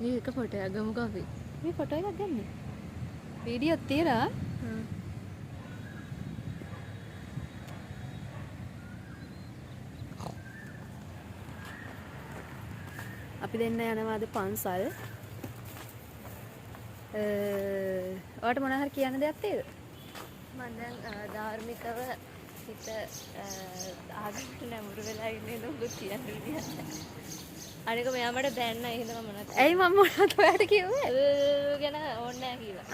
මේක ෆොටෝ එකක් ගමුකෝ අපි. මේ ෆොටෝ එකක් ගන්න. වීඩියෝත් තියලා. අපි දෙන්න යනවා අද පන්සල්. ඔයාලට මොනවා හරි කියන්න දෙයක් තියෙද? මම දැන් ධාර්මිකව හිත ආගමට නැඹුරු වෙලා ඉන්නේ නේද කියන්න විදියක් නැහැ. අනික මෙයා මට බැන්න ඒ හින්දා මම මොනවද ඇයි මම මොනවද ඔයාලට කිව්වේ? ගැන ඕනේ නැහැ කිව්වා.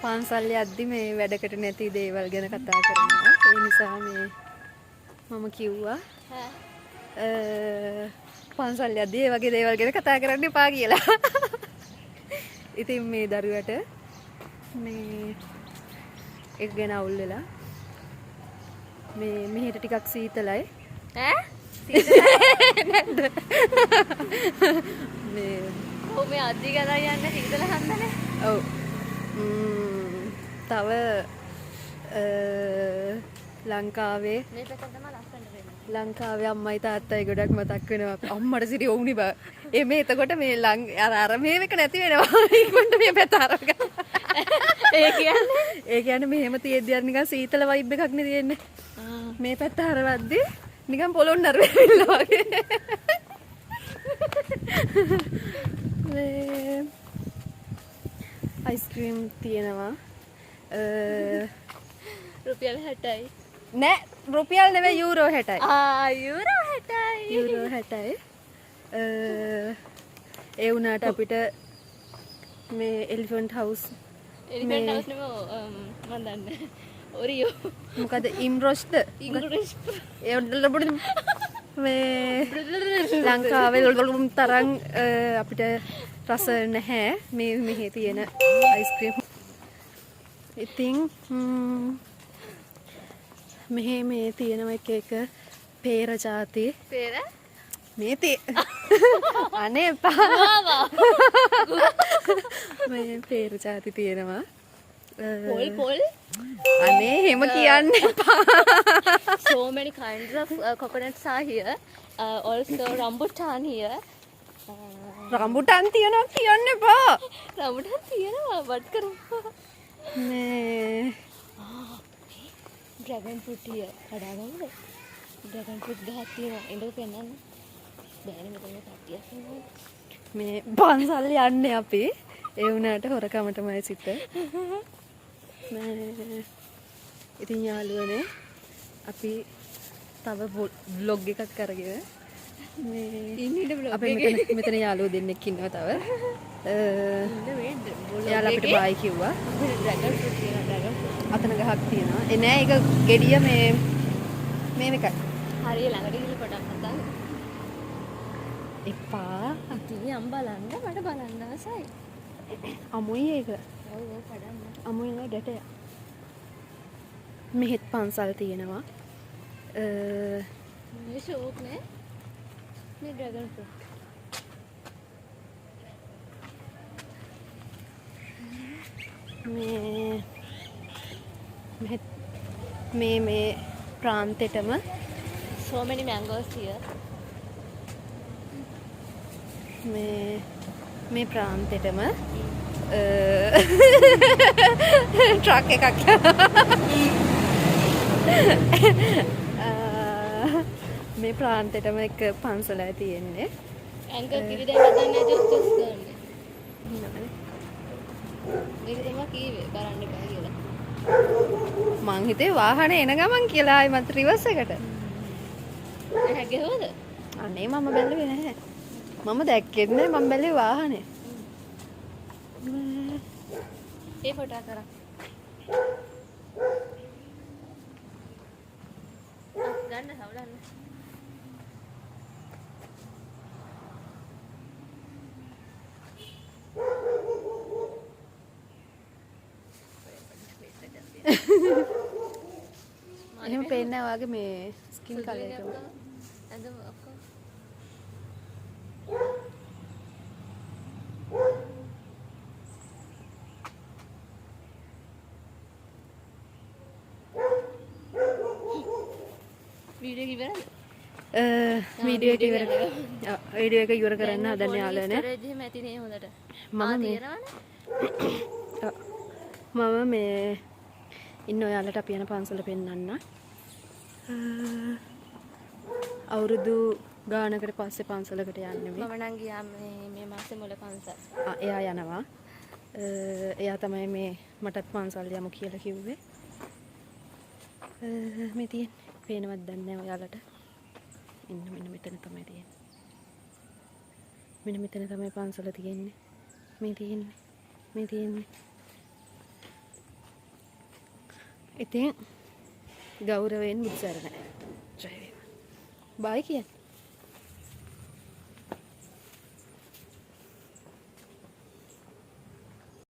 පන්සල් යද්දි මේ වැඩකට නැති දේවල් ගැන කතා කරනවා. ඒ නිසා මේ මම කිව්වා පන්සල් යද්දි ඒ වගේ දේවල් ගැන කතා කරන්න එපා කියලා. ඉතින් මේ දරුවට මේ එක ගැන අවුල් වෙලා මේ මෙහෙට ටිකක් සීතලයි. ඈ? නැද්ද? මේ ඔව් මේ අද්දි ගලා යන්න සීතල හන්දනේ. ඔව්. තව ලංකාවේ මේ පැත්තෙන් තමයි ලස්සනට වෙන්නේ. ලංකාවේ අම්මයි තාත්තයි ගොඩක් මතක් වෙනවා. අම්මට සිරි වුණි බා. මේ එතකොට මේ අර මේක නැති වෙනවා. ඉක්මනට මේ පැත්ත අරගෙන. ඒ කියන්නේ මෙහෙම තියෙද්දි අර නිකන් සීතල වයිබ් එකක් නේ තියෙන්නේ. මේ පැත්ත හරවද්දි නිකන් පොළොන්නර වෙලා වගේ. මේ අයිස්ක්‍රීම් තියෙනවා. රුපියල් 60යි. නෑ රුපියල් නෙවෙයි යූරෝ 60යි. යූරෝ 60යි. යූරෝ 60යි. ඒ වුණාට අපිට මේ එලිෆන්ට් හවුස් එලිෆන්ට් හවුස් නෙමෙයි මම දන්නේ. ඔරියෝ. මොකද ඉම්රොස්ද? ඉංග්‍රීසි. ඒ මේ ලංකාවේ තරම් අපිට රස නැහැ මේ මෙහි තියෙන අයිස්ක්‍රීම්. ඉතින් මෙහි මේ තියෙන එක එක පේර જાති. පේර? මේ අනේ එපා. මේ පේර જાති තියෙනවා. පොල් අනේ එහෙම කියන්න එපා. So many kinds of coconuts are here. Also rambutan here. රම්බුටන් තියනවා කියන්න එපා. rambutan තියෙනවා වත් කරපුවා. මේ dragon fruit here. කඩාගන්නද? dragon fruit ගහක් තියෙනවා. ඉඳලා පෙන්නන්න. බෑනේ මෙතන කට්ටියක් ඉන්නවා. මේ පන්සල් යන්නේ අපි. ඒ වුණාට හොරකමටමයි සිට. ඉතින් යාළුවනේ අපි තව vlog එකක් අරගෙන මේ අපි මෙතන යාළුවෝ දෙන්නෙක් ඉන්නවා තව. එයාලා අපිට බයි කිව්වා. dragon fruit තියෙනවා dragon fruit. අතන ගහක් තියෙනවා. ඒ නෑ ඒක ගෙඩිය මේ එකයි. හරිය ළඟට ගිහලා පොඩක් කතා. එපා. අපි යම් බලන්න මට බලන්න ආසයි. අමුයි ඒක. ඔව් ඔව් කඩන්න. අමුයි නෑ ගැටය. මෙහෙත් පන්සල් තියෙනවා. මේ ෂෝක් නේ. මේ dragon fruit. මේ ප්‍රාන්තෙටම so many mangoes here. මේ ප්‍රාන්තෙටම ට්‍රක් එකක් මේ ප්‍රාන්තෙටම එක පන්සලයි තියෙන්නේ. ඇංකර් කිරි දෙන්න හදන්නේ ජොස් ගන්න. මේක තමයි කීවේ බලන්න එපා කියලා. මං හිතේ වාහනේ එන ගමන් කියලා ආයිමත් රිවර්ස් එකට. නැහැ ගෙවද? අනේ මම බැලුවේ නැහැ. මම දැක්කෙත් නෑ මම බැලුවේ වාහනේ. ඒ ෆොටෝ කරා. ගන්න හවලන්න. එහෙම පේන්නේ නැහැ වාගේ මේ ස්කින් කලර් එක. අද ඔක්කොම වීඩියෝ ඉවරද? වීඩියෝ එක ඉවර වීඩියෝ එක ඉවර කරන්න හදන්නේ යාළුවනේ. ස්ටෝරේජ් එහෙම ඇතිනේ හොඳට. මම මේ ඉන්න ඔයාලට අපි යන පන්සල පෙන්වන්න. අවුරුදු ගානකට පස්සේ පන්සලකට යන්නේ මේ. මම නම් ගියා මේ මාසේ මුල පන්සල්. එයා යනවා. එයා තමයි මේ මටත් පන්සල් යමු කියලා කිව්වේ. මේ තියෙන්නේ පේනවත් දන්නේ නැහැ ඔයාලට. මෙන්න මෙතන තමයි තියෙන්නේ. මෙන්න මෙතන තමයි පන්සල තියෙන්නේ. මේ තියෙන්නේ. ඉතින් ගෞරවයෙන් මුත්සරණ. ජය වේවා. බයි කියන්නේ.